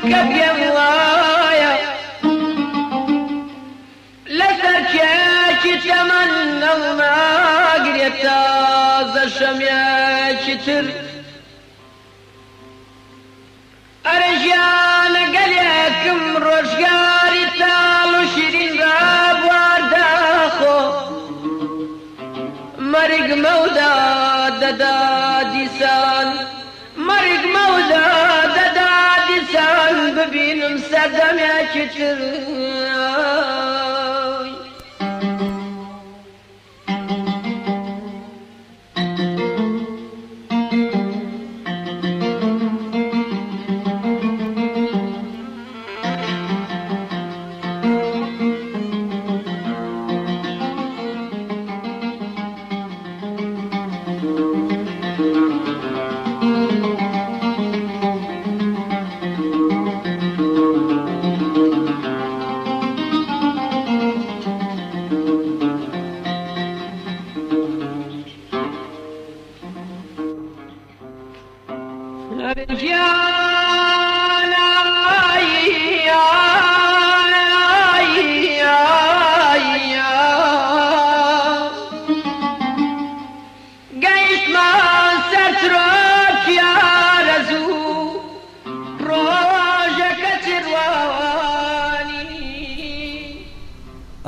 کە پێم وایە لەسەر کێکی تەمەن نەڵناگرێت تازە شەمێکی تر ئەرە ژیانە گەلێکم ڕۆژگاری تاڵ و شیرین ڕابواردەخۆ مەرگ مەودا دەدا دیسان مەرگ مەودا دەدا دیسان ببینم سەردەمێکی تر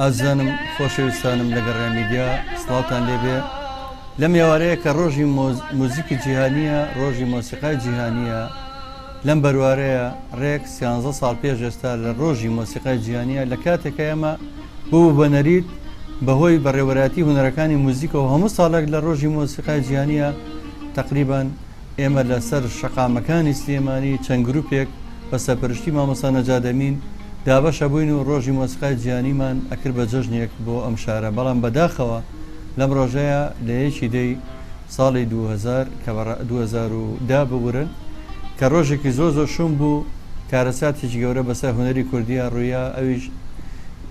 ئازانم خۆشەویستانم لە گەڕامیدیا سڵاوتان لێبێ لەم ئێوارەیە کە ڕۆژی موزیکی جیهانیە ڕۆژی مۆسیقای جیهانیە لەم بەروارەیە ڕێک 13 ساڵ پێش ئێستا لە ڕۆژی مۆسیقای جیهانیە لە کاتێکە ئێمە بوو بەنەریت بەهۆی بەڕێوەراتی هونەرەکانی موزیکە و هەموو ساڵێک لە ڕۆژی مۆسیقای جیهانیە تقریبان ئێمە لەسەر شەقامەکانی سلێمانی چەند گروپێک بە سەرپەرشتی مامۆستا نەجادەمین دابەشە بووین و ڕۆژی مۆسیقای جیهانیمان ئەکرد بە جەژنێک بۆ ئەم شارە بەڵام بەداخەوە لەم ڕۆژەیە لە یەکی دەی ساڵی 2010 ببورن کە ڕۆژێکی زۆر شوم بوو کارەساتێکی گەورە بەسەر هونەری کوردیە ڕوویا ئەویش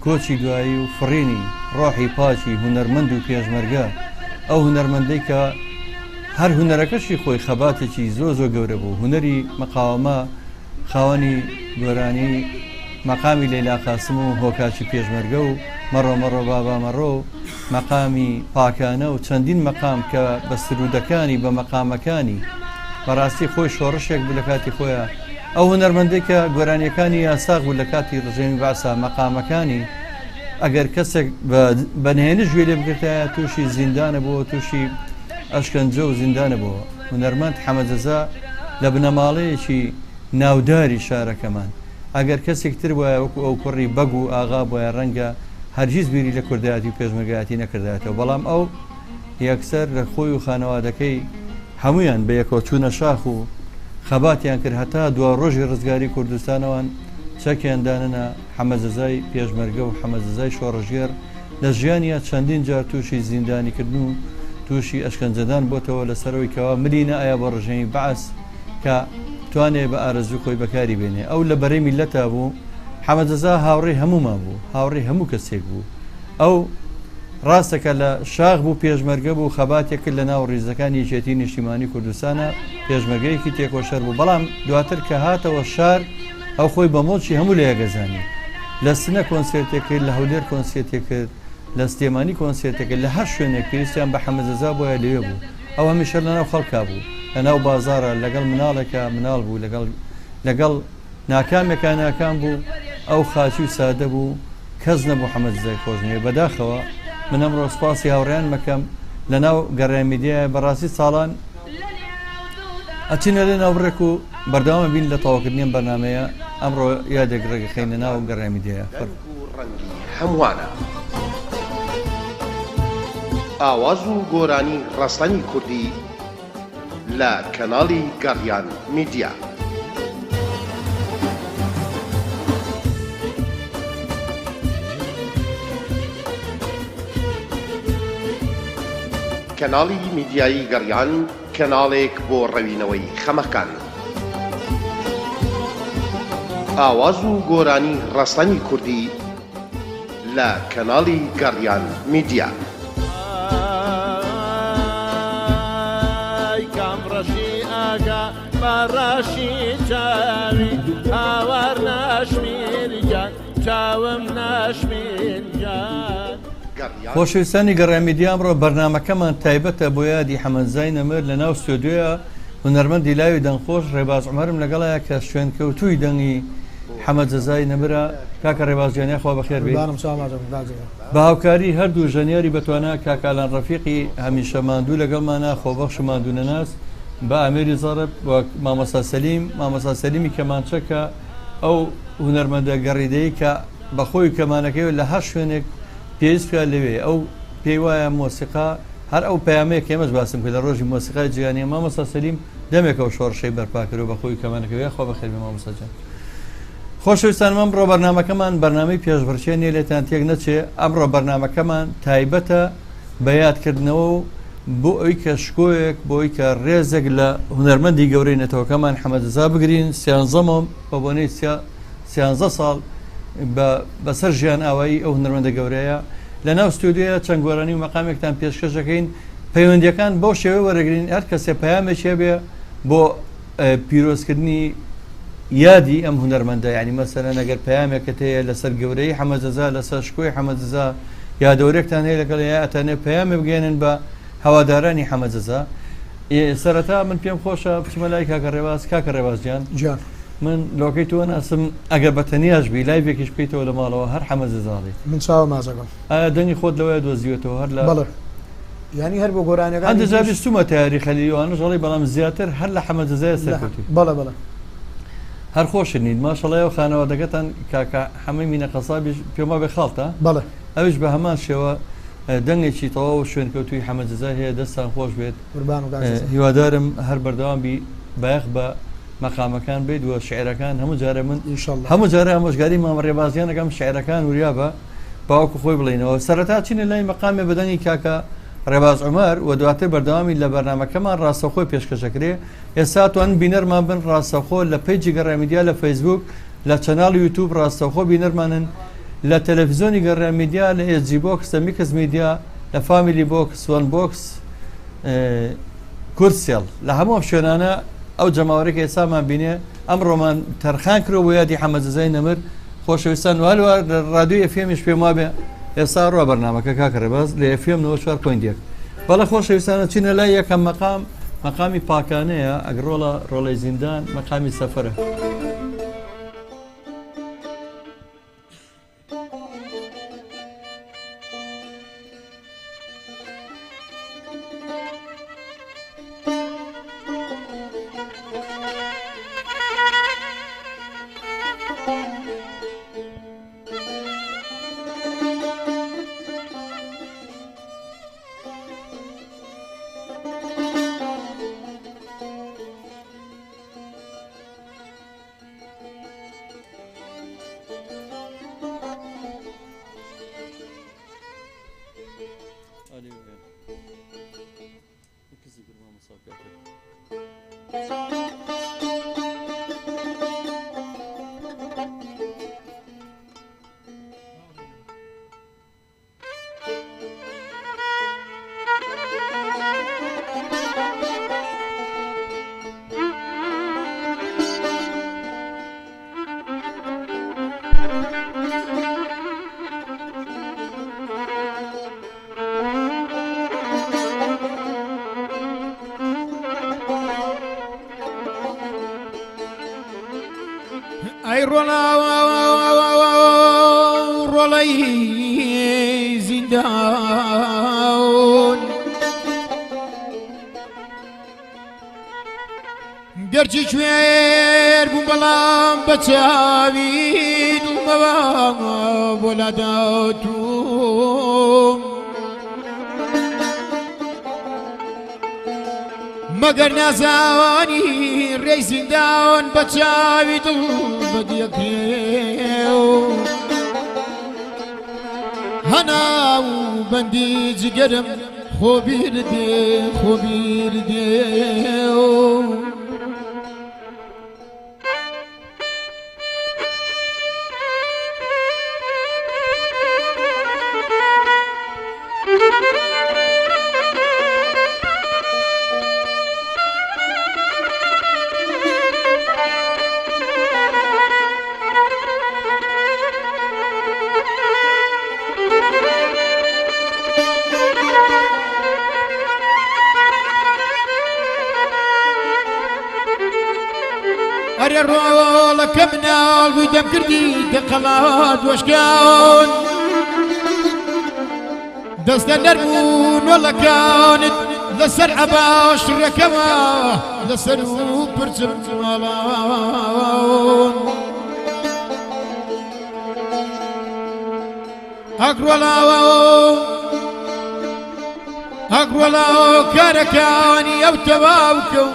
کۆچی دوایی و فڕینی ڕۆحی پاچی هونەرمەند و پێشمەرگە ئەو هونەرمەندەی کە هەر هونەرەکەشی خۆی خەباتێکی زۆر گەورە بوو هونەری مەقاوەمە خاوەنی گۆرانی مەقامی لەیلا قاسم و هۆکاچی پێشمەرگە و مەڕۆ بابا مەڕۆ مەقامی پاکانە و چەندین مەقام کە بە سرودەکانی بە مەقامەکانی بەڕاستی خۆی شۆڕشێک بوو لە کاتی خۆیان ئەو هونەرمەندێک کە گۆرانیەکانی یاساق بوو لە کاتی ڕژێمی باسا مەقامەکانی ئەگەر کەسێک بەنهێنش گوێ لێ بگرتایە تووشی زیندانە بووە تووشی ئەشکەنجە و زیندانە بووە هونەرمەند حەمەدەزا لە بنەماڵەیەکی ناوداری شارەکەمان ئەگەر کەسێک تر وایە وەکو ئەو کوڕی بەگ و ئاغا بۆیە ڕەنگە هەرگیز بیری لە کوردایەتی و پێشمەرگایەتی نەکردایەتەوە بەڵام ئەو یەکسەر لە خۆی و خانەوادەکەی هەمویان بە یەکەوە چوونە شاخ و خەباتیان کرد هەتا دوا ڕۆژی ڕزگاری کوردستانەوەن چەکیاندانە حەمەدەزای پێشمەرگە و حەمەدەزای شۆڕژێر لە ژیانیا چەندین جار تووشی زیندانیکردن و تووشی ئەشکەنجەدان بۆتەوە لەسەرەوەی کەوا ملینە ئایا بۆ ڕژەمی بەعس کە توانێ بە ئارەزوو خۆی بەکاری بێنێ ئەو لە بەرەی میلەتا بوو حەمەدەزا هاوڕێی هەمومان بوو هاوڕێی هەموو کەسێک بوو ئەو ڕاستەکە لە شاخ بوو پێشمەرگە بوو خەباتێک کرد لە ناو ڕیزەکانی یەکێتی نیشتیمانی کوردستانە پێشمەرگەیەکی تێکۆشەر بوو بەڵام دواتر کە هاتەوە شار ئەو خۆی بە مۆچی هەموو لە یەگەزانی لە سنە کۆنسێرتێک کرد لە هەولێر کۆنسێرتێک کرد لە سلێمانی کۆنسێرتێک لە هەر شوێنێک پێویستیان بە حەمەدەزا بۆیە لەوێ بوو ئەو هەمیشە لەناو خەڵکا بوو لەناو بازارە لەگەڵ مناڵێکە مناڵ بوو لەگەڵ ناکامێکە ناکام بوو ئەو خاچی و سادە بوو کەس نەبوو حەمەدەزای خۆشنەوەی بەداخەوە من ئەمڕۆ سوپاسی هاوڕێیان مەکەم لەناو گەڕامیدیایە بەڕاستی ساڵان ئەچینە لە ناوڕێک و بەردەوامە بین لە تەواوکردنیان بەرنامەیە ئەمڕۆ یادێک ڕێگەخینە ناو گەڕامیدیایە هەمووانە ئاواز و گۆرانی ڕاستانی کوردی لە کەناڵی گەڕیان میدیا کەناڵی میدیایی گەڕیان کەناڵێک بۆ ڕەوینەوەی خەمەکان ئاواز و گۆرانی ڕاستانی کوردی لە کەناڵی گەڕیان میدیا بەڕەشی چاوی ئاوا ناشمیر گیان چاوم ناشمیر گیان گەڕیان خۆشەویستانی گەڕامیدی ئەمڕۆ بەرنامەکەمان تایبەتە بۆ یادی حەمەدزای نەمر لە ناو ستۆدیۆیە هونەرمەندی لاوی دەنگخۆش ڕێباز عومەرم لەگەڵایە کە شوێنکەوتووی دەنگی حەمەد جەزای نەمرە کاکە ڕێبازیانیا خوا بەخێر بێت بە هاوکاری هەردوو ژەنیاری بەتوانە کاکالان ڕەفیقی هەمیشە ماندوو لەگەڵمانە خۆبەخش ماندوو نەناس بە ئامێری زەڕب وەک مامۆستا سەلیمی کەمانچەکە ئەو هونەرمەندە گەڕیدەی کە بەخۆی کەمانەکەی لە هەر شوێنێک پێویستە لەوێ ئەو پێی وایە مۆسیقا هەر ئەو پەیامەیە کە ئێمەش باسم کرد لە ڕۆژی مۆسیقای جیهانی مامۆستا سەلیم دەمێکەوە شۆڕشەی بەرپاکرد و بەخۆی کەمانەکەوێ خوا بەخێر بێ مامۆستا جان. خۆشەویستان ئەمڕۆ بەرنامەکەمان بەرنامەی پێشبڕکێنێ لێتان تێک نەچێ ئەمڕۆ بەرنامەکەمان تایبەتە بە یادکردنەوە و بۆ ئەوی کە شکۆیەک بۆی کە ڕێزێک لە هونەرمەندی گەورەی نەتەوەکەمان حەمەد جەزا بگرین سیانزەمەم بە بۆنەی سیانزە ساڵ بەسەر ژیان ئاوایی ئەو هونەرمەندە گەورەیە لە ناو ستودیۆیە چەند گۆرانی و مەقامێکتان پێشکەشەکەین پەیوەندیەکان بەو شێوە وەرەگرین هەر کەسێ پەیامێکێ بێ بۆ پیرۆزکردنی یادی ئەم هونەرمەندە یعنی مەسەلەن ئەگەر پەیامێکت هەیە لەسەر گەورەی حەمەد جەزا لەسەر شکۆی حەمەد جەزا یادەوەرێکتان هەیە لەگەڵ ئەتانێ پەیامێ بگەێنن بە هەوادارانی حەمەد جەزا. سەرەتا من پێم خۆشە بچمە لای کاکە ڕێباز. کاکە ڕێبازجان من لۆکەی تۆ ناسم ئەگەر بەتەنیاش بی لای بێکیش بکەیتەوە لە ماڵەوە هەر حەمەد جەزاڵی من چاوە مازەکەم ئایا دەنگی خۆت لەوەیە دۆزیوێتەوە هەر لە بەڵێ ینی هەر بۆ گۆرانەکان هەندێک جار بیستومە تیاری خەلیلیوانە ژەڵی بەڵام زیاتر هەر لە حەمەد جەزای سەرکەوتی بەڵێ هەر خۆشنید ماشەڵای و خانەوادەکەتان کاکە حەمەی مینە قەسابیش پێما بێ خاڵتە بەڵێ ئەوش بە هەمان شێوە دەنگێکی تەواو و شوێنکەوتوی حەمەد جەزا هەیە دەستان خۆش بێت هیوادارم هەر بەردەوام بی بایەخ بە مەقامەکان بیت وە شعرەکان هەموو جارە من هەموو جارە ئەمۆژگاری مامە ڕێبازیانەکەم شعرەکان وریا بە باوکو خۆی بڵێنەوە سەرەتا چینە لای مەقامێ بەدەنگی کاکە ڕێباز عومەر و دواتر بەردەوامی لە بەرنامەکەمان ڕاستەخۆی پێشکەشەکرێ ئێستا توان بینەرمان بن ڕاستەخۆ لە پەیجی گەڕامیدیا لە فەیسبوک لە چەناڵ یوتیوب ڕاستەخۆ بینەرمانن لە تەلەڤیزۆنی گەڕامیدیا لە ئێجی بۆکس لە میکس میدیا لە فامیلی بۆکس وان بۆکس کورسێڵ لە هەموو شوێنانە ئەو جەماوەرێکی ئێسامان بینێ ئەمڕۆمان تەرخان کرۆ بۆ یادی حەمەد جەزای نەمر خۆشەویستان وهەروە ڕادیۆی ئەفێمیش پێم وابێ ئێستا ڕوا بەرنامەکە کاکە ڕێباز لە ئەفێم 94.1 بەڵە خۆشەویستانە چینە لای یەکەم مەقامی پاکانەیە ئەگرۆڵە ڕۆڵەی زیندان مەقامی سەفەرە. ئەی ڕۆڵەی زیندان گەرچی کوێر بووم بەڵام بە چاوی دڵمەوە بۆ لاداتوم مەگەر نازانی ڕێی زیندان بە چاوی دڵ بەدیەکێ هەناو بەندی جگەرم خۆبیر دێ ڕۆڵەکە مناڵ دەم کردی دەقەڵات وەشکاون دەستە نەرمون وەڵەکانت لەسەر عەباش ڕەکەمە لەسەر و پرچم ماڵاون ئەگرۆڵاوە کارەکانی ئەو تەواوکە و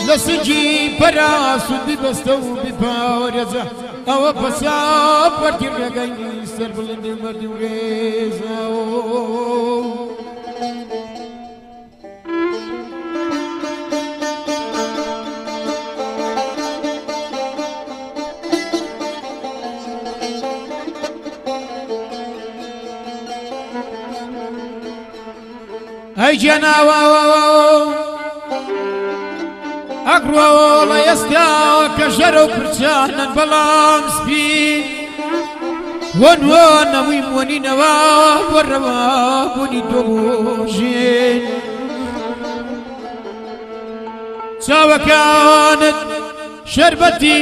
لە سنجی پەراس و بیبەستە و بیپارێزە ئەوە پەساپەرتی ڕێگەی سەر بڵندی و مەردی و ڕێزە ئەی جەناوە ئەگرۆڵە ئێستا کە ژەرە و پرچانن بەڵام سپین وەنوەنەوەی موەنینەوە وەڕەوە بوونی دۆژێن چاوەکانت شەربەتی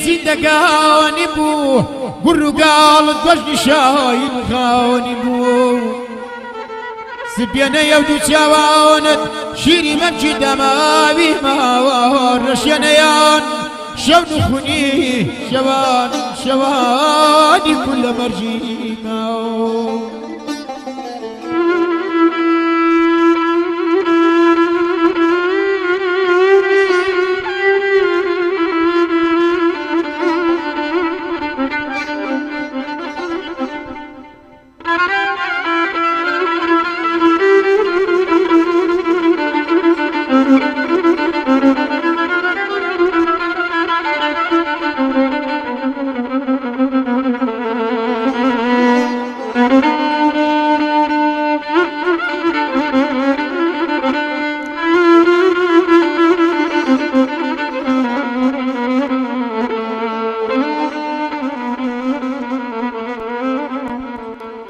زیندەگانی بوو گوڕ و گاڵت بەشنی شاین خاوەنی بوو سبياني يودو تشاوانت شيري ممشي دماوي ماوا رشيانيان شون خوني شواني كل مرجي ماو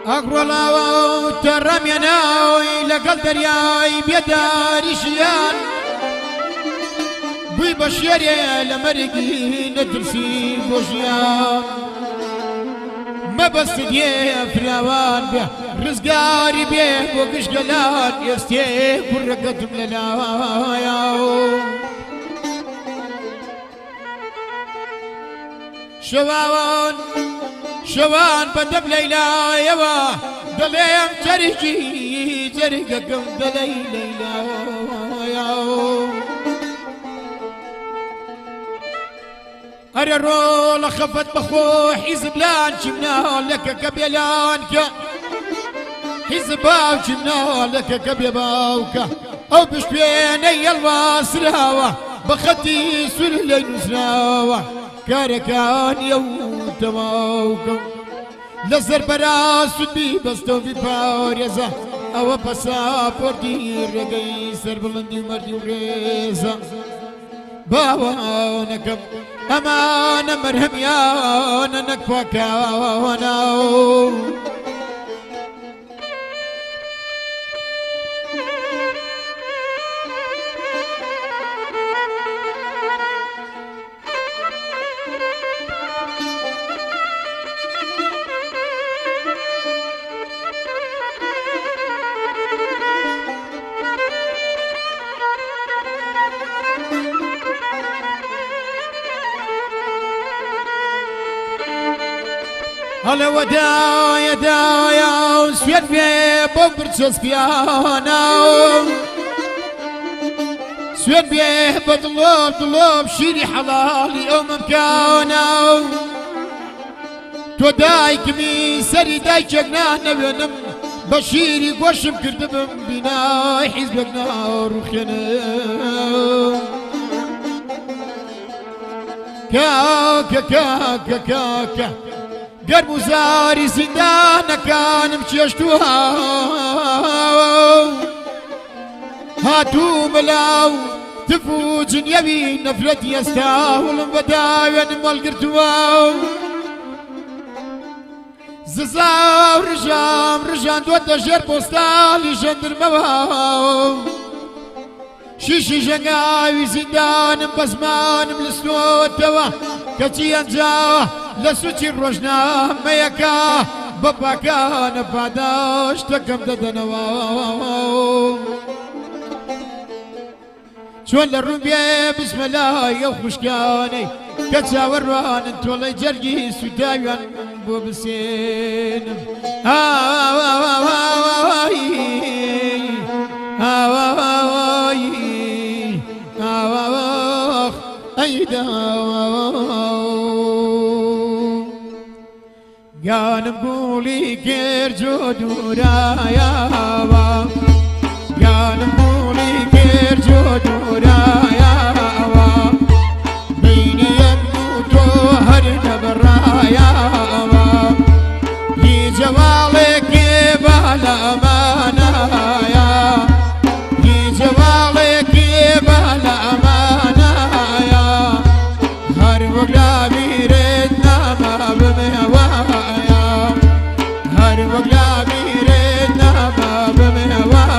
أقرأ ترم يناوي لقل درياي بيداري شيان بي بشيري لمرقي ندرسي بوشيان ما بس دي فراوان بيه رزقاري بيه وقش قلان يستيه كرقة مللايا شوان بدب ليلى يوا دليم جريقكم دلي ليلى يا أرى الرول خفت بخو حزبلان جبنا لك كبيلانك حزباو جبنا لك كبيباوك أو بشبيني الواسراوة بختي سلي نسراوة كاركان يوم تماوكم لزر براس بي بستو في باريزا او باسابورتي رغي سر بلندي مردي وريزا باوانكم امان مرهم يا نكفاك وناو هلا ودايا دايا وسفيان بيه بوبرتس سفيانا سفيان بيه بطلب شيري حلالي او ممكانا تو داي كمي سري داي جقنا نبنم بشيري قوشم كردبم بناي حزبنا روخنا كاكا قرب وزاري زندانا كان مشيشتوها هاتو ملاو تفوج يبي نفرتي يستاهل بداوين مالقرتوا ززاو رجان دوتا جير بوستالي جندر مواو شیشی ژەنگاوی زیندانم بەزمانم لەستۆتەوە کەچی ئەنجاوە لە سوچی ڕۆژنامەیەکە بە پاکانە پاداشتەکەم دەدەنەوە چۆن لە ڕوون بێ بسمەلای ئەو خوشکانەی کە چاوەڕوانن تۆڵەی جەرگی سوتاویان بۆ بسێنم گانم گوڵی گێرجۆ دوورایەوە گانم گوڵی گێرجۆ دوورایەوە بینی ئەم و تۆ هەر نەبڕایەوە هیچ جەواڵێکی بە لە ئەمانایە هیچ جەواڵێکی بە لە ئەمانایە هەر وەک لابیرێت نامە بمێوایە هەر وەک لابیرێت نامە بمێوایە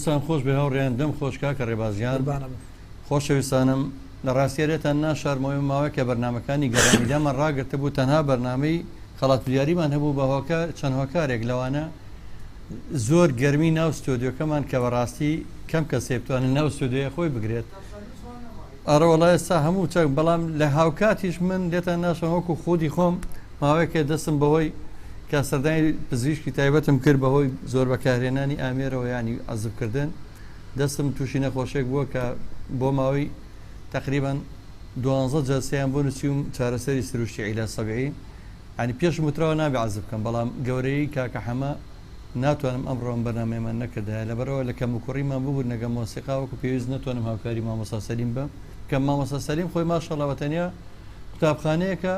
دەستان خۆش بێ هاوڕێیان دەم خۆشکا کە ڕێبازیان قوربانە بم. خۆشەویستانم لە ڕاستیارێتان ناشارمەوەی ماوە کە بەرنمەکانی گەڕانیدامان ڕاگرتە بوو تەنها بەرنامەی خەڵاتبیاریمان هەبوو بە چەند هۆکارێک لەوانە زۆر گەرمی ناو ستۆدیۆکەمان کە بەڕاستی کەم کە سێبتوانن ناو ستۆدیۆی خۆی بگرێت ئەڕە وڵای ئێستا هەموو چەک بەڵام لە هاوکاتیش من لێتان ناشم وەکو خودی خۆم ماوەیەکە دەستم بەهۆی کە سەردانی پزیشکی تایبەتم کرد بەهۆی زۆر بەکارهێنانی ئامێرەوە ینی عەزبکردن دەستم تووشی نەخۆشێک بووە کە بۆ ماوەی تقریبا 12 جەلسەیان بۆ نووسیم چارەسەری سروشتی عیلاج سەبیعی ینی پێشم وتراوە نابێ عەزب بکەم بەڵام گەورەی کاکە حەمە ناتوانم ئەمڕۆم بەرنامەیەمان نەکردایە لەبەرەوە لە کەم و کوڕیمان ببوو نەگە مۆسیقا وەکو پێویست نەتوانم هاوکاری مامۆستا سەلیم بم کە مامۆستا سەلیم خۆی ماشەڵڵا بەتەنیا قوتابخانەیەکە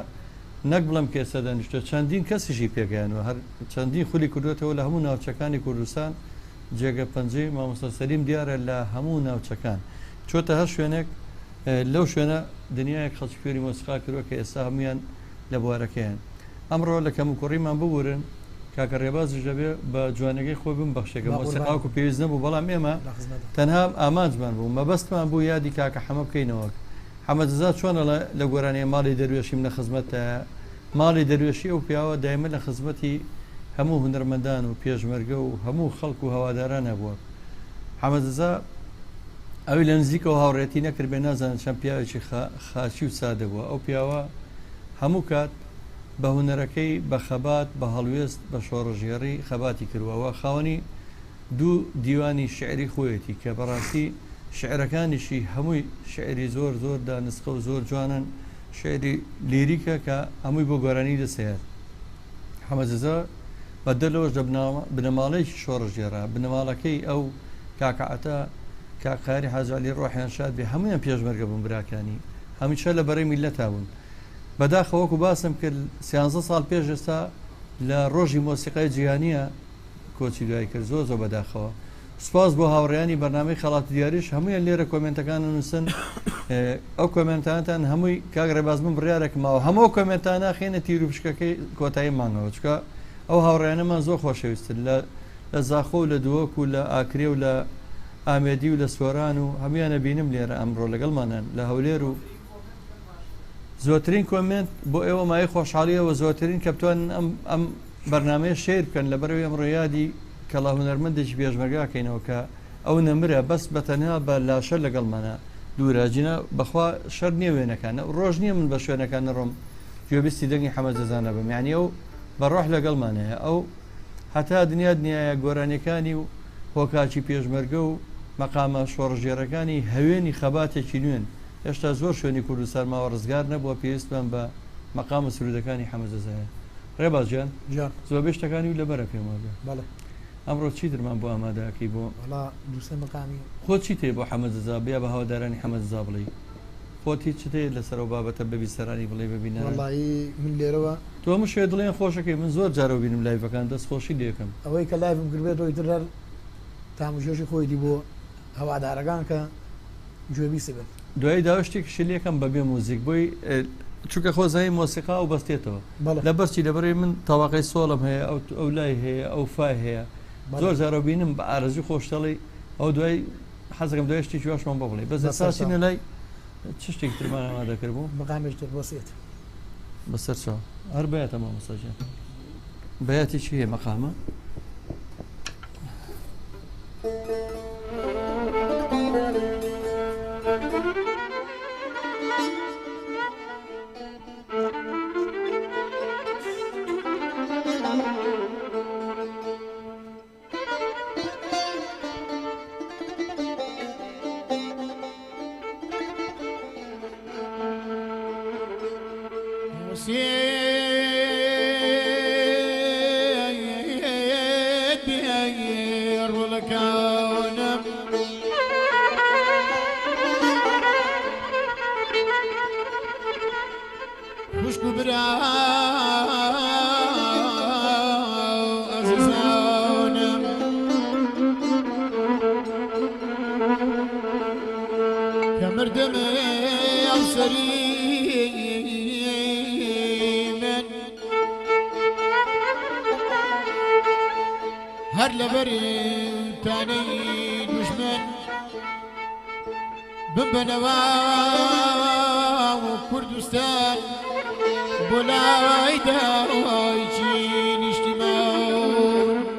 نەک بڵم کێسە دەنیشتە چەندین کەسیشی پێگەیانەوە هەر چەندین خولی کردوێتەوە لە هەموو ناوچەکانی کوردستان جێگە پەنجەی مامۆستا سەلیم دیارە لە هەموو ناوچەکان چۆتە هەر شوێنێک لەو شوێنە دنیایەک خەڵکی فێری مۆسیقا کردووە کە ئێستا هەمویان لە بوارەکەیان ئەمڕۆ لە کەم و کوڕیمان ببورن کاکە ڕێبازش دەبێ بە جوانەکەی خۆی بم بەخشێکە مۆسیقاوەکو پێویست نەبوو بەڵام ئێمە تەنها ئامانجمان بوو مەبەستمان بوو یادی کاکە حەمە بکەینەوە حەمەدزا چۆنە لە گۆرانەیە ماڵی دەروێشیم لە خزمەتە ماڵی دەروێشی ئەو پیاوە دایمە لە خزمەتی هەموو هونەرمەندان و پێشمەرگە و هەموو خەڵک و هەواداران هەبووە حەمەدزا ئەوی لە نزیکەوە هاوڕێتی نەکرد بێ نازانن چەند پیاوێکی خاچی و سادە بووە ئەو پیاوە هەموو کات بە هونەرەکەی بە خەبات بە هەڵوێست بە شۆڕژێڕی خەباتی کردووەوە خاوەنی دوو دیوانی شعری خۆیەتی کە بەڕاستی شعرەکانیشی هەمووی شعری زۆر زۆر دانسقە و زۆر جوانن شعری لیریکە کە هەمووی بۆ گۆرانی دەسەیەت حەمەدزا بەدەلەوەش لە بنەماڵەیەکی شۆڕژێڕا بنەماڵەکەی ئەو کاکەعەتە کاکاری حاجالی ڕۆحیان شاد بێ هەمویان پێشمەرگە بوون براکانی هەمیشە لە بەرەی میلەتا بوون بەداخەوەکو باسم کرد 13 ساڵ پێش ئێستا لە ڕۆژی مۆسیقای جیهانیە کۆچی دوای کرد زۆر زۆر بەداخەوە سوپاس بۆ هاوڕێیانی بەرنامەی خەڵاتی دیاریش هەمویان لێرە کۆمنتەکان نووسن ئەو کۆمنتانتان هەمووی کاک ڕێباز من بڕیارێک ماوە هەموو کۆمنتانە خێنە تیر و پشکەکەی کۆتایی مانگەوە چکە ئەو هاوڕێیانەمان زۆر خۆشەویستن لە زاخۆ و لە دووەک و لە ئاکرێ و لە ئامێدی و لە سۆران و هەمویانە بینم لێرە ئەمڕۆ لەگەڵمانن لە هەولێر و زۆترین کۆمنت بۆ ئێوە مای خۆشحاڵیەوە زۆترین کە بتوانن ئەم بەرنامەیە شێر بکەن لەبەرەوەی ئەمڕۆ یادی کەڵا هونەرمەندێکی پێشمەرگاکەینەوە کە ئەو نەمرە بەس بەتەنها بە لاشە لەگەڵمانە دووراجینە بەخوا شەر نییە وێنەکانە ڕۆژ نییە من بە شوێنەکان ڕۆم گوێبیستی دەنگی حەمەدزانە بم یعنی ئەو بەڕۆح لەگەڵمانەیە ئەو هەتا دنیا دنیاە گۆرانەکانی و هۆکاچی پێشمەرگە و مەقامە شۆڕژێرەکانی هەوێنی خەباتێکی نوێن هێشتا زۆر شوێنی کوردستان ماوە ڕزگار نەبووە پێویستمان بە مەقامە سرودەکانی حەمەدزایە ڕێبازیان زۆر شتەکانی و لەبەرە پێماگە ئەمڕۆ چی درمان بۆ ئامادەکەی بۆ دووسێ مەقامی خۆ چی تێ بۆ حەمەدزا بیا بە هەوادارانی حەمەدزا بڵێ خۆتی چ تێ لەسەر و بابەتە بەبیستەرانی بڵێ ببینە من لێرەوە تۆ هەموو شوێ دڵێن خۆشەکەی من زۆر جارە بینم لایڤەکان دەست خۆشی دێکم ئەوەی کە لایڤم کردبێت ئەویتر هەر تامژێشی خۆیدی بۆ هەوادارەکان کە گوێبیستی بن دوای داوشتێک شلەکەم بەبێ موزیک بۆی چونکە خۆزایی مۆسیقا و بەستێتەوە لە بەرچی لەبەرەی من تاواقی سۆڵم هەیە ئەو لای هەیە ئەو فای هەیە زۆر جارە بینم بە ئارەزی خۆشتەڵی ئەو دوای حەزەکەم دوای شتێکی واشمان بۆ بڵێ بەس ئەساسینە لای چ شتێکی ترمان ئامادەکرد بوو مەقامێشتر بۆسێت بەسەر چاو هەر بەیاتە مامۆستاجیان بەیاتی چی هەیە مەقامە هەر لەبەری تانەی بنبنوا كردستان بولاي داوي چین اجتماع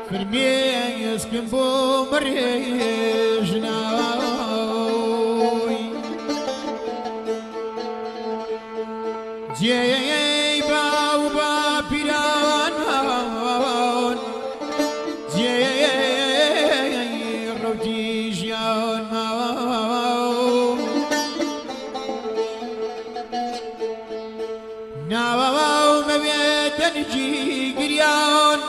فرميس كنبو مريجناوي جيبا وبا بيران روتي جيان ناو مبيتنجي قريان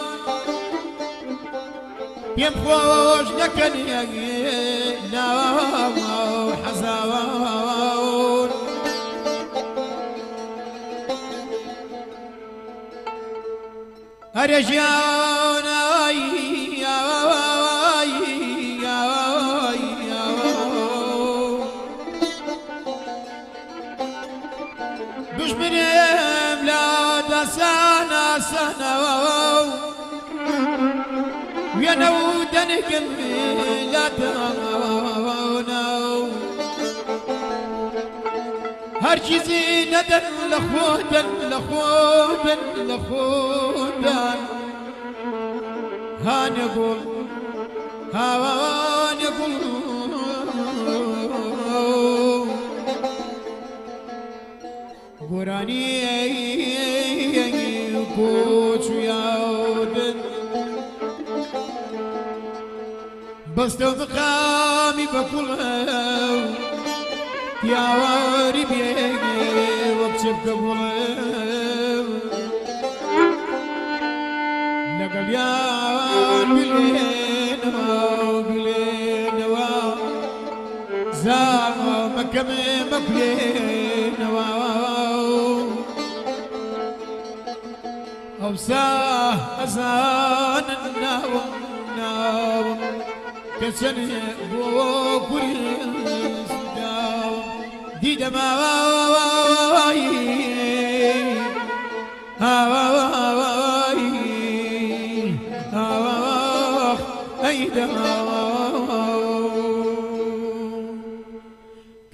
بيم خوش نكن ناو حزاون أرجعون بشمرهم لا دسانا سنو وينودنكم لا تناونو هرشيزي ندن لخودن هانقول قراني كوتشو ياودن بستو مقامي بكله يا واري بيجي وبشب قبله لقل يا بلين زام مكم مكلين أوساه أزان الناوم كسني بوكريس داوم دي دماوي هواوي أي دماوي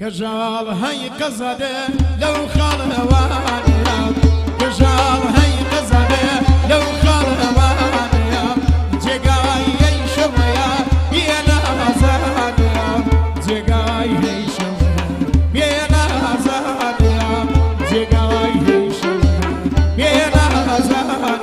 كجال هاي قزده لو خال هواني كجال هاي قزده لو خال هواني جاي يشويا بينا زاديا جاي يشويا بينا زاديا جاي يشويا بينا زاديا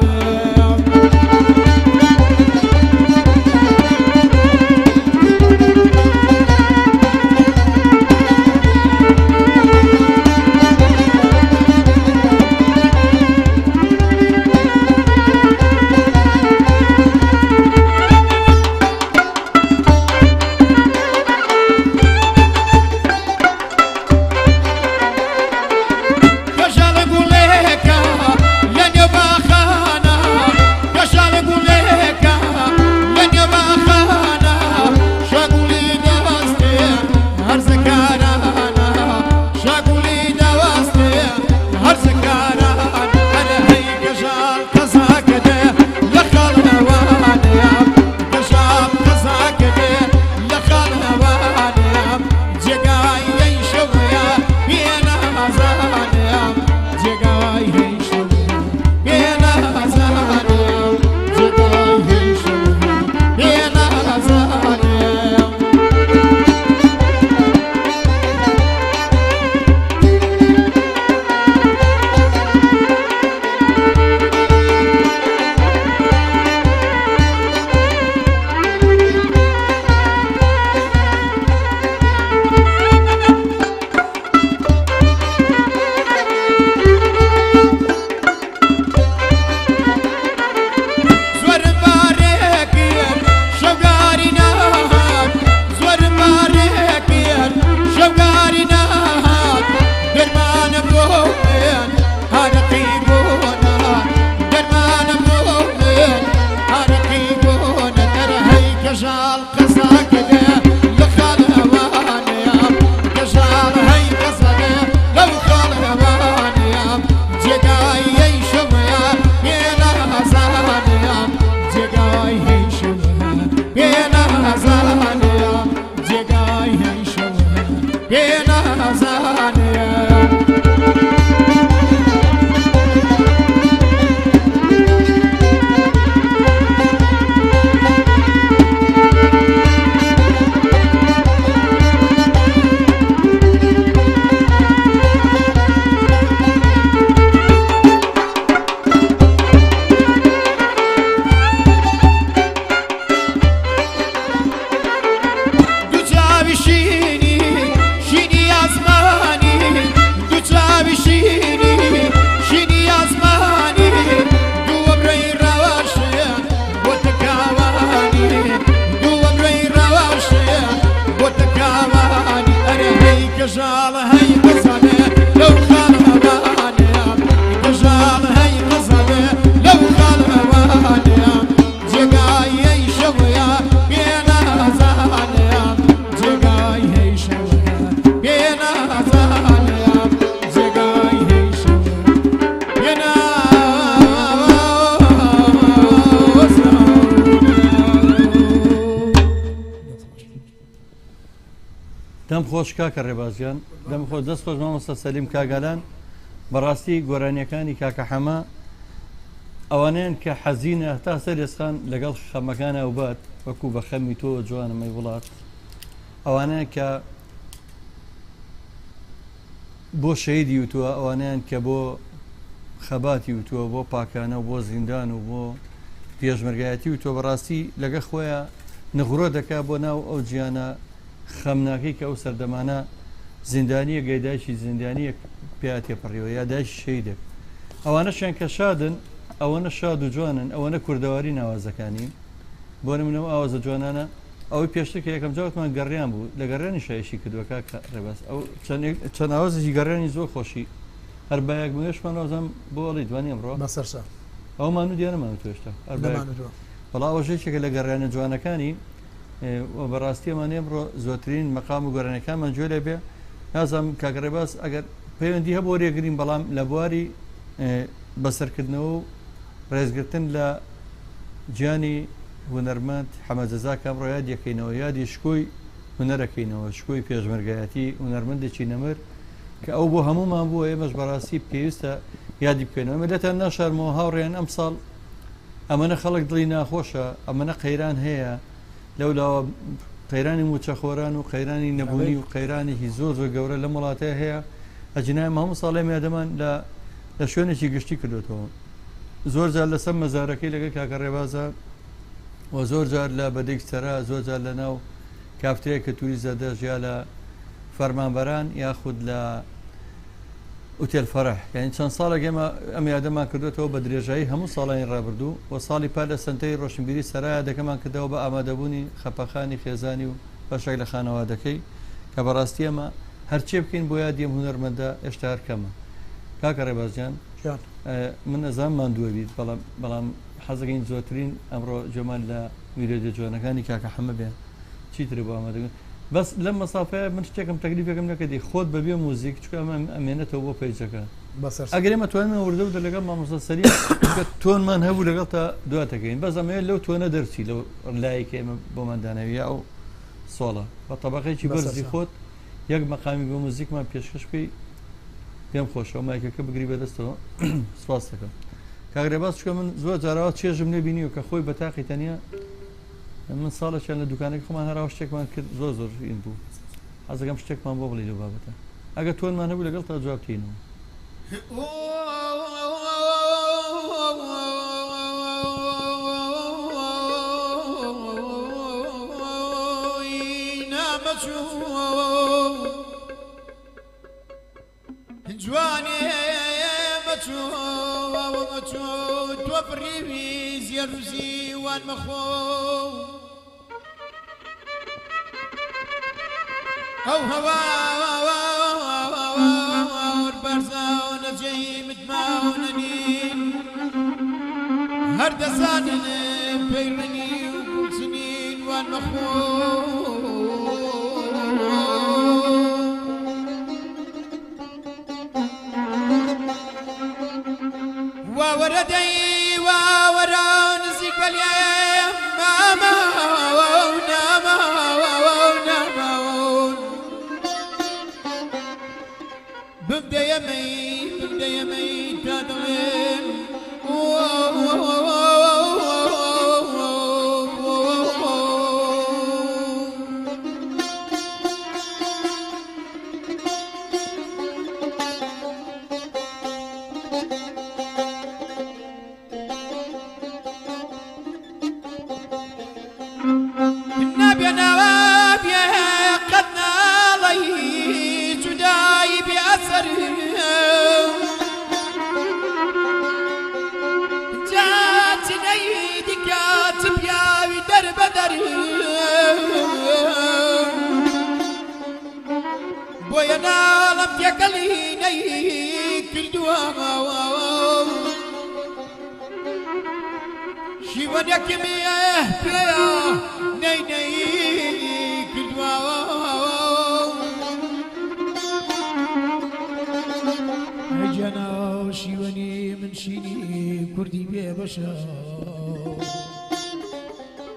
دەم خۆش کاکە ڕێبازیان دەم خۆ دەست خۆش مامۆستا سەلیم کاگالان بەڕاستی گۆرانیەکانی کاکە حەما ئەوانەیان کە حەزینە هەتا سەر ئێسخان لەگەڵ خەمەکانە و بات وەکو بە خەمی تۆ جوانەمەی وڵات ئەوانەیە کە بۆ شەیدی وتووە ئەوانیان کە بۆ خەباتی وتووە بۆ پاکانە و بۆ زیندان و بۆ پێشمەرگایەتی وتووە بەڕاستی لەگە خۆیان نغڕۆ دەکا بۆ ناو ئەو گیانە خەمناکەی کە ئەو سەردەمانە زیندانیە گەیدایکی زیندانیە پێیا تێپەڕیەوە یا دایکی شەیدێک ئەوانەشیان کە شادن ئەوەنە شاد و جوانن ئەوەنە کوردەواری ناوازەکانی بۆ نمونەوە ئاوازە جوانانە ئەوەی پێشتەکە یەکەم جاوتمان گەڕیان بوو لە گەڕێنی شایشی کردووەکە ڕێباز ئەو چەند ئاوازێکی گەڕێنی زۆر خۆشی هەر بایەک مێشمان وازم بۆ ئەڵی دوانی ئەمڕۆ بەسەرسا ئەومان و دیانەمان توێشتا بەڵا ئەوژێکێکە لە گەڕیانە جوانەکانی بەڕاستیەمان ئێمڕۆ زۆترین مەقام و گۆرانەکانمان گوێ لێ بێ نازانم کاکە ڕێباز ئەگەر پەیوەندی هەبوو ڕێگرین بەڵام لە بواری بەسەرکردنەوە و ڕێزگرتن لە گیانی هونەرمەند حەمەجەزا کەمڕۆ یاد یەکەینەوە یادی شکۆی هونەرەکەینەوە شکۆی پێشمەرگایەتی هونەرمەندێکی نەمر کە ئەو بۆ هەمومان بووە ئێمەش بەڕاستی پێویستە یادی بکەینەوە مەلەتەن ناشارمەوە هاوڕێن ئەم ساڵ ئەمەنە خەڵک دڵی ناخۆشە ئەمەنە قەیران هەیە لەولاوە قەیرانی موچەخۆران و قەیرانی نەبوونی و قەیرانێکی زۆر زۆر گەورە لە وڵاتەیە هەیە ئەجنای هەموو ساڵێ میادەمان لە شوێنێکی گشتی کردوێتەوە زۆر جار لەسەر مەزارەکەی لەگەڵ کاکە ڕێبازە و زۆر جار لە بەدەیکسەرا زۆر جار لە ناو کافتەیە کە توریزە دەژیا لە فەرمانبەران یاخود لە ئوتێل فەرەح یعنی چەند ساڵێک ئێمە ئەم یادەمان کردوێتەوە بە درێژایی هەموو ساڵانی ڕابردوو و ساڵی پار لە سنتەی ڕۆشنبیری سەرایە دەکەمان کردەوە بە ئامادەبوونی خەپەخانی خێزانی و بەشێک لە خانەوادەکەی کە بەڕاستی ئەمە هەرچێ بکەین بۆ یادیم هونەرمەندە ئێشتا هەر کەمە کاکە ڕێبازیان من ئەزان ماندووە بیت بەڵام حەزەکەین زۆرترین ئەمڕۆ جۆمان لە ویدیۆ جوانەکانی کاکە حەمە بێن چیتر بۆ ئامادەگەن بەس لەم مەسافەیە من شتێکم تەکلیفێکم نەکردی خۆت بەبێ موزیک چکە ئەمە ئەمێنێتەوە بۆ پەیجەکە ئەگەر ئێمە توانین وردە و لەگەڵ مامۆستا سەلیم تۆنمان هەبوو لەگەڵ تا دواتەکەین بەس ئەمەیە لەو تۆنە دەرچی لەو لایەکە ئێمە بۆمان دانەویە ئەو سۆڵە بە تەبەقەیەکی بەرزی خۆت یەک مەقامی بۆ موزیکمان پێشکەش بکەی پێم خۆشەوە مایکەکە بگری بەدەستەوە سواز دەکەم کاک ڕێباز چکە من زۆر جاراوە چێژم لێبینی و کە خۆی بە تاقی تەنیا من ساڵێکیان لە دوکانێک خۆمان هەراوە شتێکمان کرد زۆر زۆر ئین بوو حەزەکەم شتێکمان بۆ بڵی لەو بابەتە ئەگە تۆنمان هەبوو لەگەڵ تا جواب بکەینەوە جوانێ تۆ فڕیوی زێڕوزی وان مەخۆ ئەو هەوار بەرزاو نەجێی متماونەنین هەردەسانن پەیڕنی و گوڵچنین وان مەخۆ واوردي واورا نزيك باليم ماما وناما وناما ببدا يمي تادغين وينالم يكليني كردوا شيوان يكميه بيا ني كردوا جنا شيواني من شيني كردي بيه بشا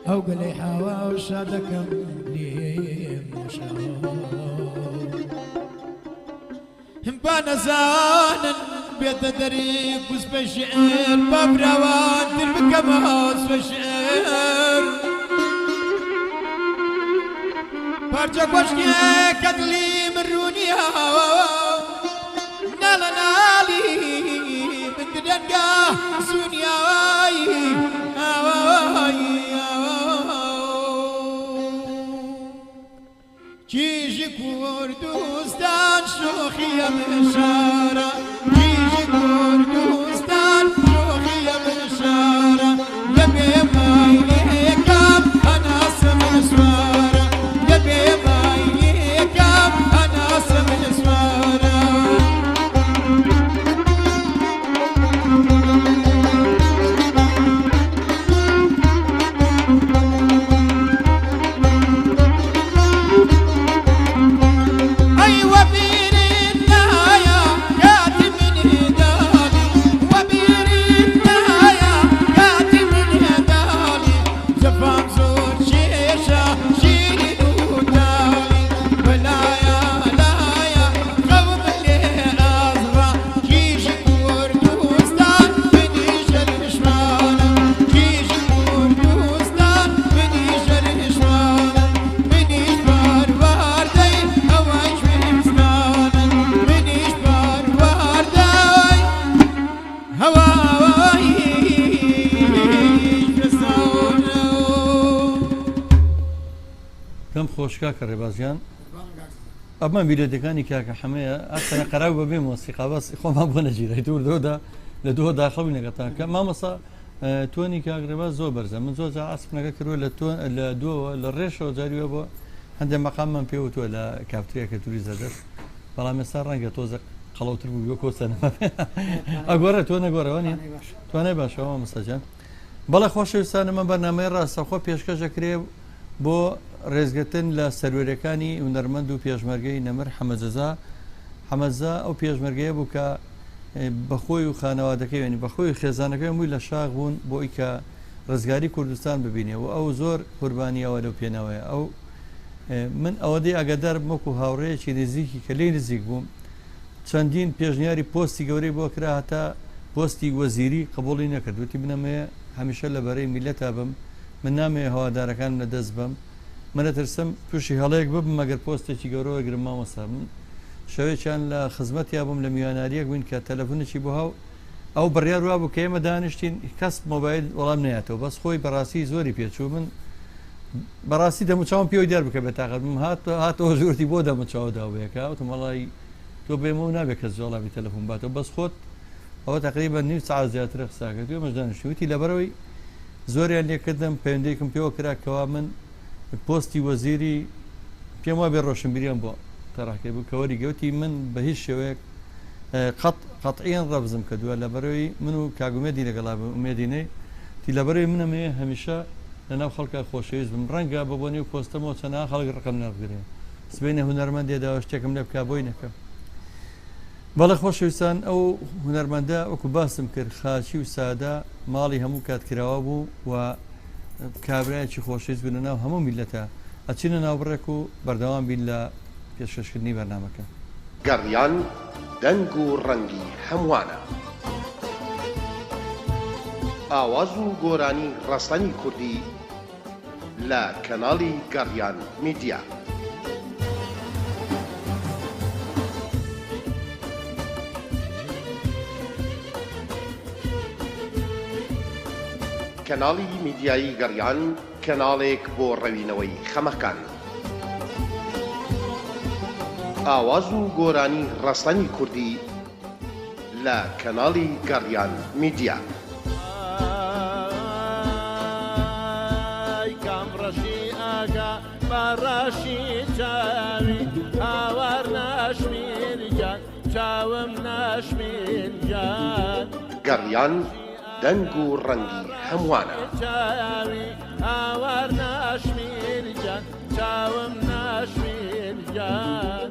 أو قلي حوا وشادكم ليه مشا بانەزانن بێتە دەری کوسبە شێر بە براوانتر بکەمە ئاسوە شێر پارچە کۆشکێکە دڵی من ڕوونیە ناڵە ناڵی من درەنگە سوونیایی کیژی کوردستان شوخیە من شارە کیژی کوردستان شوخیە من شارە لەبێ مایلێکم هەناسە من سوارە لەبێ مایلێکم هەناسە من سوارە خۆشکا کە ڕێبازیان ئەمە بیرێتەکانی کاکە حەمەیە ئەسەنە قەراو بەبێ مۆسیقا بەس خۆمان بۆ نەگیرای دووردا لە دووە داخەڵی نەگەتان کە مامەسا تۆنی کاگرێباز زۆر بەرزە من زۆر ئاسپنەکە کردووە لە دووە لە ڕێشەوە جاریوە بۆ هەندێک مەقاممان پێوتوە لە کافترێکە توری زەدەست بەڵام ئێستا ڕەنگە تۆزە قەڵەوتر بوو کۆسەنەمە ئەگۆرە تۆ نەگۆڕەوەنی توانای باشەوە مەسەجان بەڵێ خۆشەویستانەمە بەرنامەی ڕاستەخۆ پێشکەشەکرێ بۆ ڕێزگەتن لە سەروەرەکانی هونەرمەند و پێشمەرگەی نەمر حەمەزا ئەو پێشمەرگەیە بوو کە بەخۆی و خانەوادەکەی وێنی بەخۆی خێزانەکەی مووی لە شاغ بوون بۆی کە ڕزگاری کوردستان ببینێ و ئەو زۆر قوربانیەوە لەو پێنەوەیە ئەو من ئەوەدەی ئەگەدار بمەکو هاوڕێیەکی نزیکی کە لێی نزیک بووم چەندین پێشنیاری پۆستی گەورەی بۆ کرا هەتا پۆستی وەزیری قبوڵی نەکرد وتی بنەمەیە هەمیشە لەبەرەی میلەتا بم من نامێ هەوادارەکان لە دەست بم منە ترسم تووشی هەڵەیەک ببم مەگەر پۆستێکی گەورەوە گرم مامەسا من شەوێکیان لە خزمەتیا بووم لە میواناریەک بووین کە تەلەفۆنێکی بۆ هاو ئەو بڕیار وا بوو کە ئێمە دانیشتین کەس مۆبایل وەڵام نایەتەوە بەس خۆی بەڕاستی زۆری پێچوو من بەڕاستی دەموچاوم پێوەی دیار بکە بێتاقەت هاتەوە ژوورتی بۆ دەموچاودا بێکە وتم وەڵی تۆ بێمە نابێت کەس جوڵامی تەلەفۆن باتەوە بەس خۆت ئەوە تقریبا نیم ساعت زیاتر قساکە توێ مەش دانیشتوتی لەبەرەوەی زۆریان لێکردم پەیوەندیکم پێوە کراکەوە من پۆستی وەزیری پێم وا بێ ڕۆشنبیریان بۆ تەڕاکە بوو کەوەری گەوتی من بە هیچ شێوەیەک قەتعیان ڕەبزم کردووە لەبەرەوەی من و کاگومێدی لەگەڵا ئومێدینەی تی لەبەرەوەی منەمێ هەمیشە لەناو خەڵکە خۆشەویست بم ڕەنگە بە بۆ نێو پۆستەمەوە چەنە خەڵک ڕقم نەبگرێن سبەینە هونەرمەندێداوە شتێکم لێ بکا بۆی نەکەم بەڵێ خۆشەویستان ئەو هونەرمەندە وەکو باسم کرد خاچی و سادا ماڵی هەموو کاتکراوە بوو و کابراایکی خۆشەویست بوونە ناو هەموو میلەتە ئەچینە ناوبڕێک و بەردەوام بین لە پێشکەشکردنی بەرنامەکە گەڕیان دەنگ و ڕەنگی هەمووانە ئاواز و گۆرانی ڕستەنی کوردی لە کەناڵی گەڕیان میدیا کەناڵی میدیایی گەڕیان کەناڵێک بۆ ڕەوینەوەی خەمەکان ئاواز و گۆرانی ڕستەنی کوردی لە کەناڵی گەڕیان میدیا کامڕەشی ئاگا بەڕاشی چاوی ئاوار ناشمیرگان چاوم ناشمیرگان گەڕیان دەنگ و ڕەنگی هەمووانە ئاوار ناشمیرگان چاوم ناشمیرگان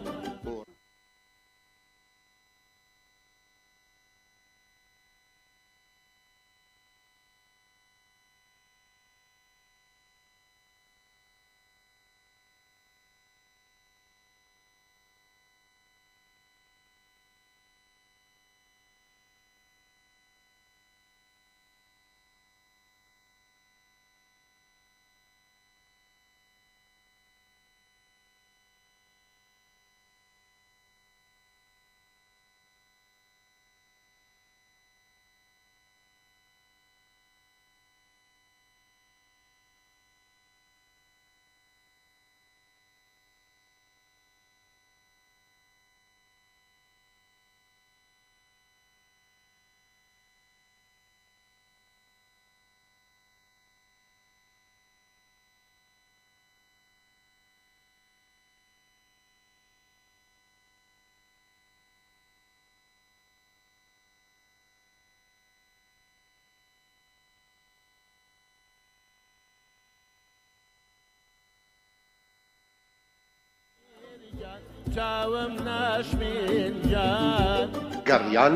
چاوم ناشمین جان گەڕیان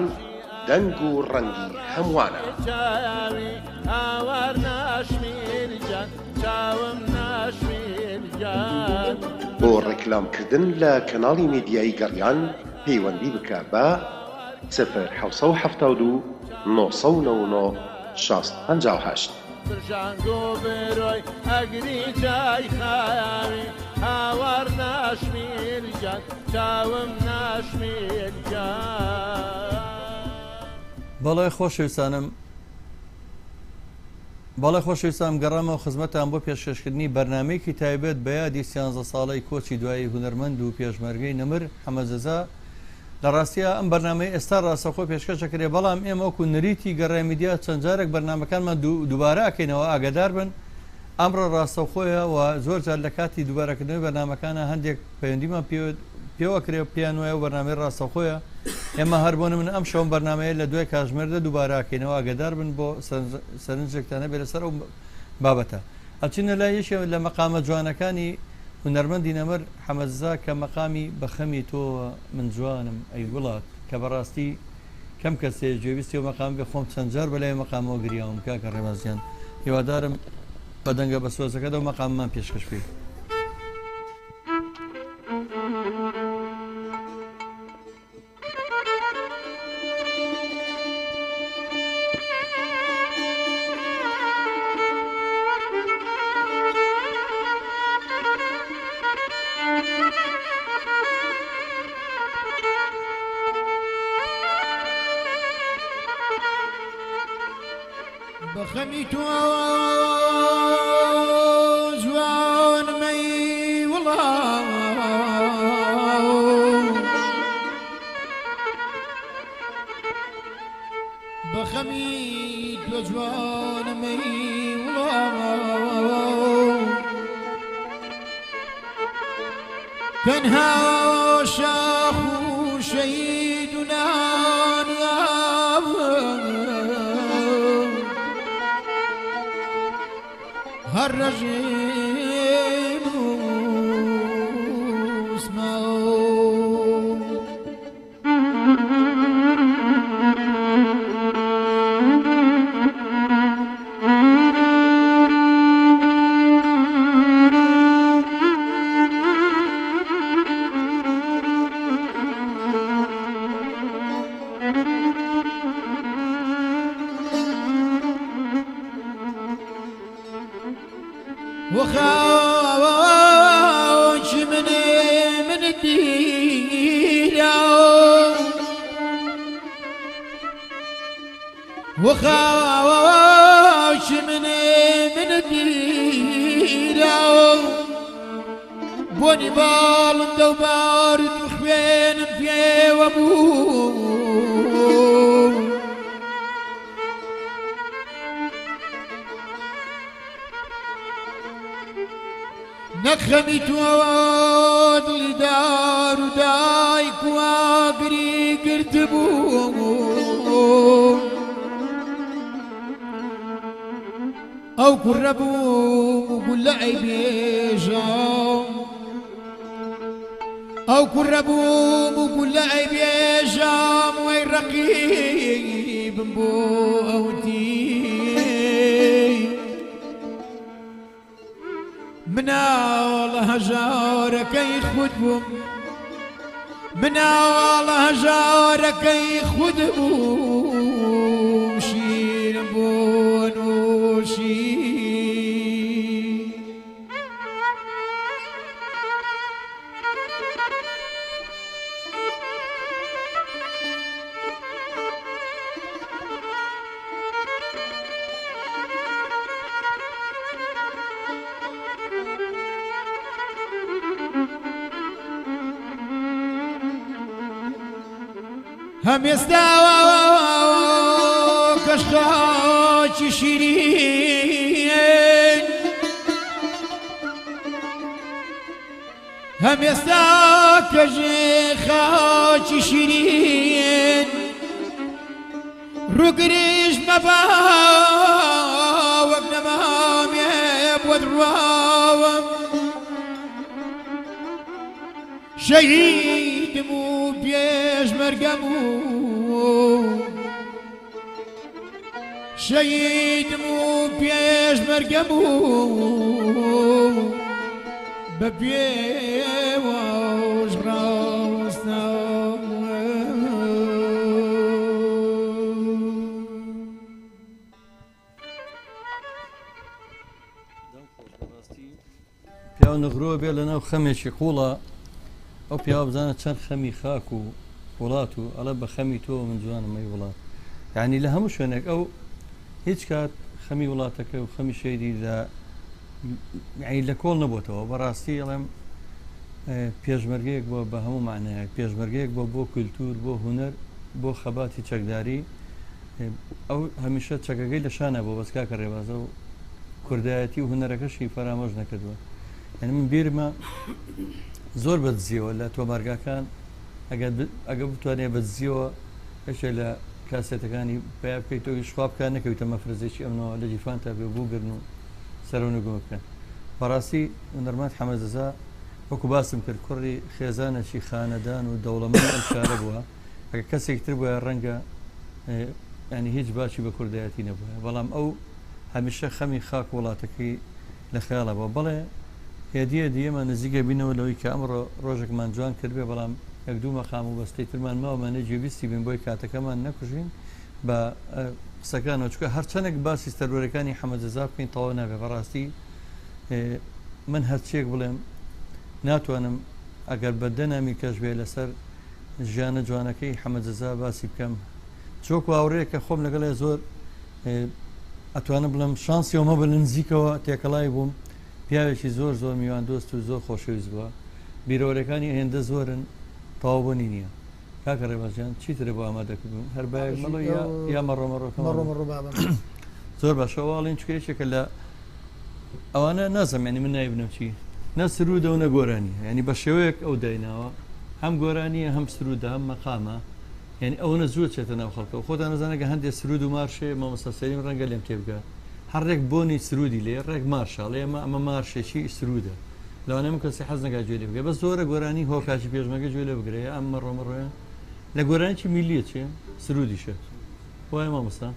دەنگ و ڕەنگی هەمووانە چاوی ئاوار ناشمین جان چاوم ناشمین جان بۆ ڕێکلامکردن لە کەناڵی میدیایی گەڕیان پەیوەندی بکە بە 1970 999 658 برژانگۆ بڕۆی ئەگری جای خاوی ئاوار ناشمین جان چاوم ناشمین جان بەڵێ خۆشەویستانم بەڵێ خۆشەویستان گەڕامەوە خزمەتان بۆ پێشکەشکردنی بەرنامەیەکی تایبەت بە یادی 13 ساڵەی کۆچی دوایی هونەرمەند و پێشمەرگەی نەمر حەمەدزەزا لە ڕاستیە ئەم بەرنامەی ئێستا ڕاستەخۆ پێشکەشەکرێ بەڵام ئێمە وەکو نەریتی گەڕای میدیا چەند جارێک بەرنامەکانمان دووبارە ئەکەینەوە ئاگادار بن ئەمڕۆ ڕاستەخۆیە و زۆر جار لە کاتی دووبارەکردنەوەی بەرنامەکانە هەندێک پەیوەندیمان پێوە کرێ پیان وایە و بەرنامەی ڕاستەخۆیە ئێمە هەربوون من ئەم شەوم بەرنامەیە لە دوای کاتژمێردا دووبارەکەینەوە ئاگادار بن بۆ سەرنجێکتانە بێ لەسەر ئەو بابەتە ئەچینە لای یەکێ لە مەقامە جوانەکانی هونەرمەندی نەمر حەمەدزا کە مەقامی بەخەمی تۆ من جوانم ئەی وڵات کە بەڕاستی کەم کەسێ گوێویستی و مەقام بێ خۆم چەند جار بەلای مەقامەوە گریاوم کاکە ڕێبازیان هیوادارم بە دەنگە بە سۆزەکەدا و مەقاممان پێشکەش بێ بەخەمی تۆ جوانمەی وڵات بەخەمی تۆ جوانمەی وڵات تەنها شاخ و شەید و هر رجيم اسمعوا وخاوش من الديرة وخاوش من الديرة بوني بال دوبار تخوين في وابو نخمي تواد لدار دايك واقري قرتبو او قربو قل لعبي جام او قربو قل لعبي جام وين رقيب بو اوتي منال هجارك يخدم منال هجارك يخدم شير بون وشي هم يستوى كشخاش شيرين هم يستوى كشخاش شيرين رقريش مفا وابن مام يبود الراوم شەهیدم و پێشمەرگەم و شەهیدم و پێشمەرگەم و بە پێوەش ڕاستەوە پیاو نغرۆ بێ لە ناو خەمێکی قوڵە ئەو پیاو بزانە چەند خەمی خاک و وڵات و ئەڵە بە خەمی تۆ من جوانمەی وڵات یعنی لە هەموو شوێنێک ئەو هیچ کات خەمی وڵاتەکە و خەمی شێدی لە کۆڵ نەبووتەوە بەڕاستی ئەڵێم پێشمەرگەیەک بۆ بە هەموو معنەیەک پێشمەرگەیەک بۆ کولتور بۆ هونەر بۆ خەباتی چەکداری ئەو هەمیشە چەکەکەی لە شانە بۆ بەسکاکە ڕێبازە و کوردایەتی و هونەرەکەشی فەرامۆژ نەکردووە یعنی من بیرمە زۆر بەدزیەوە لە تۆمارگاکان ئەگە بتوانێت بەدزیەوە پێشێ لە کاسێتەکانی پیا بکەیت تۆی شخوابکان نەکەویتە مەفرزێکی ئەمنەوە لە جیفان تا بێ بووگرن و سەرۆنگۆ بکەن بەڕاستی نەرمات حەمەدەزا وەکو باسم کرد کوڕی خێزانەکی خانەدان و دەوڵەمەند ئەم شارە بووە ئەگە کەسێکتر بووە ڕەنگە ینی هیچ باچی بە کوردایەتی نەبووە بەڵام ئەو هەمیشە خەمی خاک وڵاتەکەی لە خەیاڵە بووە بەڵێ هێدیە دیێمە نزیگە بینەوە لەوەی کە ئەمڕۆ ڕۆژێکمان جوان کرد بێ بەڵام یەک دوو مەقام و بەستەی ترمان ماوەمانە گوێبیستی بین بۆی کاتەکەمان نەکوژین بە قسەکانەوە چکە هەرچەندێک باسی سەرۆرەکانی حەمەدەزا بکەین تەواو نابێ بەڕاستی من هەرچیەک بڵێم ناتوانم ئەگەر بەدەنامی کەش بێ لەسەر ژیانە جوانەکەی حەمەدەزا باسی بکەم چۆک هاوڕەیە کە خۆم لەگەڵێ زۆر ئەتوانم بڵم شانسیەوەمە بە لە نزیکەوە تێکەڵای بووم پیاوێکی زۆر زۆر میوان دۆست و زۆر خۆشەویست بووە بیرۆرەکانی هێندە زۆرن تەواوبوونی نییە کاکە ڕێبازیان چیترە بۆ ئامادەکردبوون هەر باەک مەڵۆ یا مەڕۆمەڕۆکە زۆر باشەواڵین چکێکێکە لە ئەوانە نازەمێنی من نایبنم چی نە سرودە و نە گۆرانی ینی بە شێوەیەک ئەو دایناوە هەم گۆرانیە هەم سرودە هەم مەقامە یعنی ئەوەنە زوو چێتە ناو خەڵکەوە خۆتان نەزانەکە هەندێک سرود و مارشێ مامۆستا سەلیم ڕەنگە لێم تێبگە هەڕێک بۆنی سرودی لێ ڕێک مارشاڵ ئێمە ئەمە مارشێکی سرودە لەوانەیە کەسی حەز نەکات گوێ لێ بگرێ بە زۆرە گۆرانی هۆکاچی پێشمەرگە گوێ لێ بگرێ ئەم مەڕۆمەڕۆیە لە گۆرانیی میلیە چێ سرودیشە وایە مامۆستا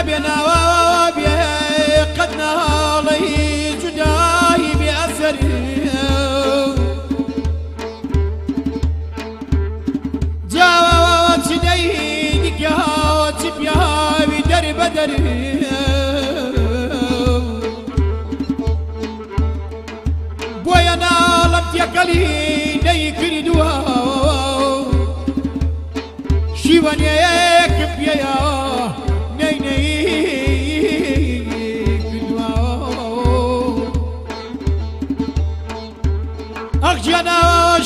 بينا قد نالي جداي بأسري جاوت دينك وتبيا بدر بدري بوينا لم تيكلي ديكري دوا شيوانيك بيا ني ني أخجنا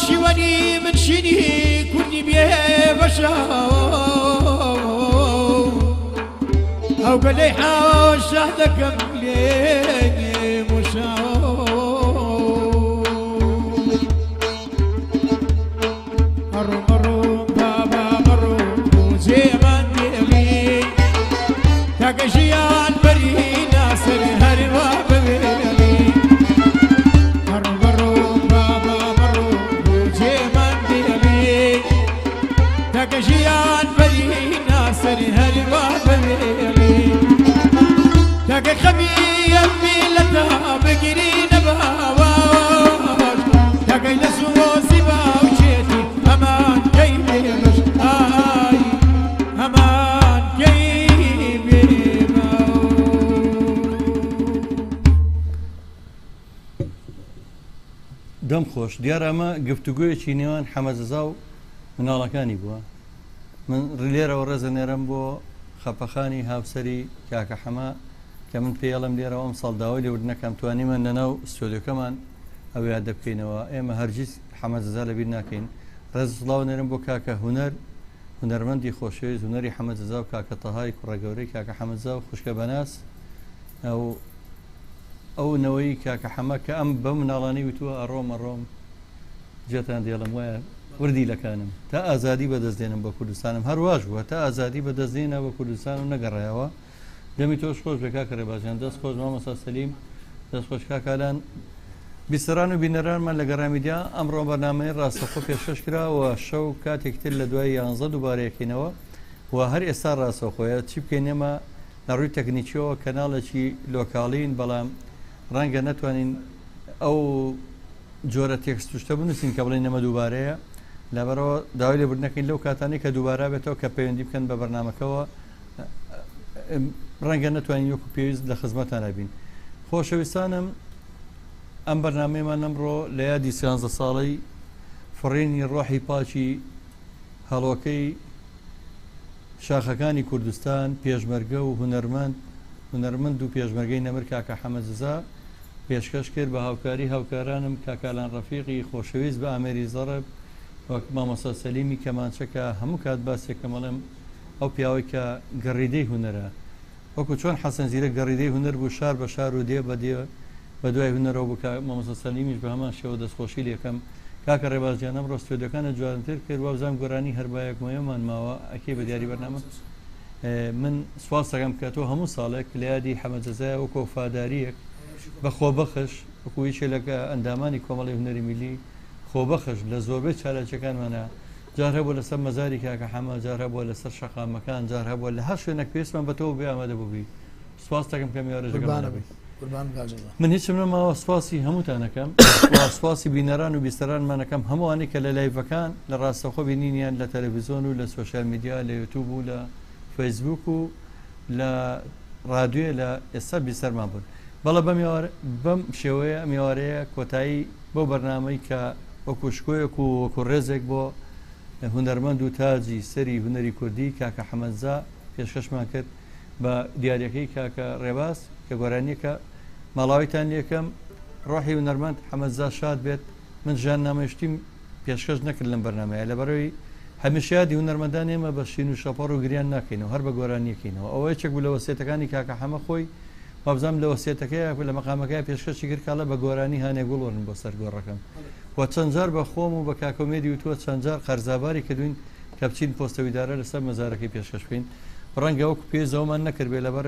شيواني من شيني كوني بيه بشا أو قلي حاول شهدك ملي مشاو مرو مرو بابا مرو زيمان ديغي تاكشيان بري ناصر هروا ببيغي مرو مرو بابا مرو زيمان ديغي تاكشيان بري ناصر هروا ببيغي تاك خبي أمي لتا بقري نباواش تاك يلسو سبا وشيتي أمان كيبي مش آي أمان كيبي دەم خۆش دیارە ئەمە گفتوگویەکی نێوان حەمەزەزا و مناڵەکانی بووە من لێرەوە ڕێزەنێرم بۆ خەپەخانی هاوسەری کاکە حەما کە من پێڵم لێرەوە ئەم ساڵداوای لێوردنەکەم توانیمە لەناو ستۆدیۆکەمان ئەو یاد دەبکەینەوە ئێمە هەرگیز حەمەزەزا لەبیر ناکەین ڕێز سڵاو نێرم بۆ کاکە هونەرمەندی خۆشەویست هونەری حەمەزەزا و کاکە تەهای کوڕەگەورەی کاکە حەمەزا و خوشکە بەناس ئەو نەوەی کاکە حەمە کە ئەم بە مناڵانی وتووە ئەڕۆم جێتان دێڵم وایە وردی لەکانم تا ئازادی بەدەستێنم بە کوردستانم هەرواش بووە تا ئازادی بەدەستێنە بە کوردستان و نەگەڕایەوە دەمی تۆش خۆش بێ کاکە ڕێبازیان دەست خۆش مامۆستا سەلیم دەست خۆش کاکالان بیسەران و بینەرانمان لە گەڕامیدیا ئەمڕۆ بەرنامەی ڕاستەخۆ پێشکەش کراوە شەو کاتێکتر لە دوای 11 دووبارەیەکەینەوە و هەر ئێستا ڕاستەخۆیە چی بکەین ئێمە لە ڕووی تەکنیکیەوە کەناڵێکی لۆکاڵین بەڵام ڕەنگە نەتوانین ئەو جۆرە تێکستوشتە بنووسین کە بڵێن ئەمە دووبارەیە لەبەرەوە داوای لێبوردنەکەین لەو کاتانی کە دووبارە بێتەوە کە پەیوەندی بکەن بە بەرنامەکەەوە ڕەنگە نەتوانین وەکو پێویست لە خزمەتان بین خۆشەویستانم ئەم بەرنامەیەمان ئەمڕۆ لە یادی 13 ساڵەی فڕێنی ڕۆحی پاچی هەڵۆکەی شاخەکانی کوردستان پێشمەرگە و هونەرمەند و پێشمەرگەی نەمر کاکە حەمەزەزا پێشکەش کرد بە هاوکاری هاوکارانم کاکالان ڕەفیقی خۆشەویست بە ئامێری زەڕب وەک مامۆستا سەلیمی کەمانچەکە هەموو کات باسێکە مەڵێم ئەو پیاوەی کە گەڕیدەی هونەرە وەکو چۆن حەسەن زیرە گەڕیدەی هونەر بوو شار بە شار و دێ بە دێ بە دوای هونەرەوە بوو مامۆستا سەلیمیش بە هەمان شێوە دەستخۆشی لێکەم کاکە ڕێبازیان ئەمڕۆ ستۆدیۆکانە جوانتر کرد وابزانام گۆرانی هەربایەک مۆیەمان ماوە ئەکێ بە دیاری بەرنامە من سواز دەکەم کە تۆ هەموو ساڵێک لە یادی حەمەزەزایە وەکو وەفاداریەک بە خۆبەخش وەکو یەکێک لە ئەندامانی کۆمەڵی هونەری میلی خۆبەخش لە زۆربەی چالەکیەکانمانە جار هەبوو لەسەر مەزاری کاکە حەما جار هەبووە لەسەر شەقامەکان جار هەبووە لە هەر شوێنێک پێویستمان بەتەوە بێ ئامادە بووبی سواز دەکەم کە میوارەژەکەمان من هیچم نەماوە سواسی هەمووتانەکەم سواسی بینەران و بیستەرانمانەکەم هەمووانی کە لە لایڤەکان لە ڕاستەخۆ بینینیان لە تەلەڤیزۆن و لە سۆشیال میدیا لە یوتیوب و لە فەیسبوک و لە ڕادیۆ لە ئێستا بیسەرمان بوون بەڵە بەم شێوەیە میوارەیە کۆتایی بۆ بەرنامەی کە وەکو شکۆیەک و وەکو ڕێزێک بۆ هونەرمەند و تاجی سەری هونەری کوردی کاکە حەمەزەزا پێشکەشمان کرد بە دیارەکەی کاکە ڕێباز کە گۆرانیەکە ماڵاویتان لێکەم ڕۆحی هونەرمەند حەمەزەزا شاد بێت من ژیان نامەشتیم پێشکەش نەکرد لەم بەرنامەیە لەبەرەوەی هەمیشەیادی هونەرمەندان ئێمە بە شین و شەپەڕ و گریان ناکەینەوە هەر بە گۆرانیەکەینەوە ئەوە یەکێک بوو لە وەسیەتەکانی کاکە حەمە خۆی وابزانام لە وەسیەتەکەی لە مەقامەکەی پێشکەشی کرد کاڵە بە گۆرانی هانێ گوڵۆن بۆ سەر گۆڕەکەم وە چەند جار بە خۆم و بە کاکۆمێدی وتووە چەند جار قەرزاباری کردوین کە بچین پۆستەویدارە لەسەر مەزارەکەی پێشکەش بکەین ڕەنگە وەکو پێزەوەمان نەکرد بێ لەبەر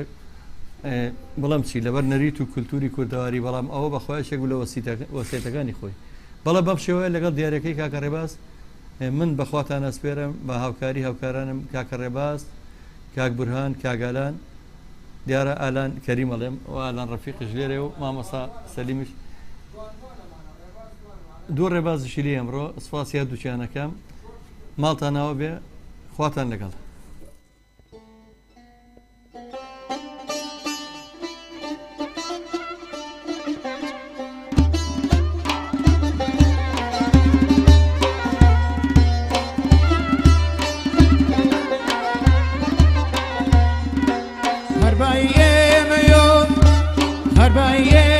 بەڵام چی لەبەر نەریت و کولتوری کوردەواری بەڵام ئەوە بەخۆیەکێک بوو لە وەسیەتەکانی خۆی بەڵام بەم شێوەیە لەگەڵ دیارەکەی کاکە ڕێباز من بەخواتان ئەسپێرم بە هاوکاری هاوکارانم کاکە ڕێباز کاک بورهان کاگالان دیارە ئالان کەریم ئەڵێم و ئالان ڕەفیقش لێرێ و مامەسا سەلیمیش دوو ڕێبازشی لێ ئەمڕۆ سوپاسیا دووچیانەکەم ماڵتاناوە بێ خواتان لەگەڵ هەر بایە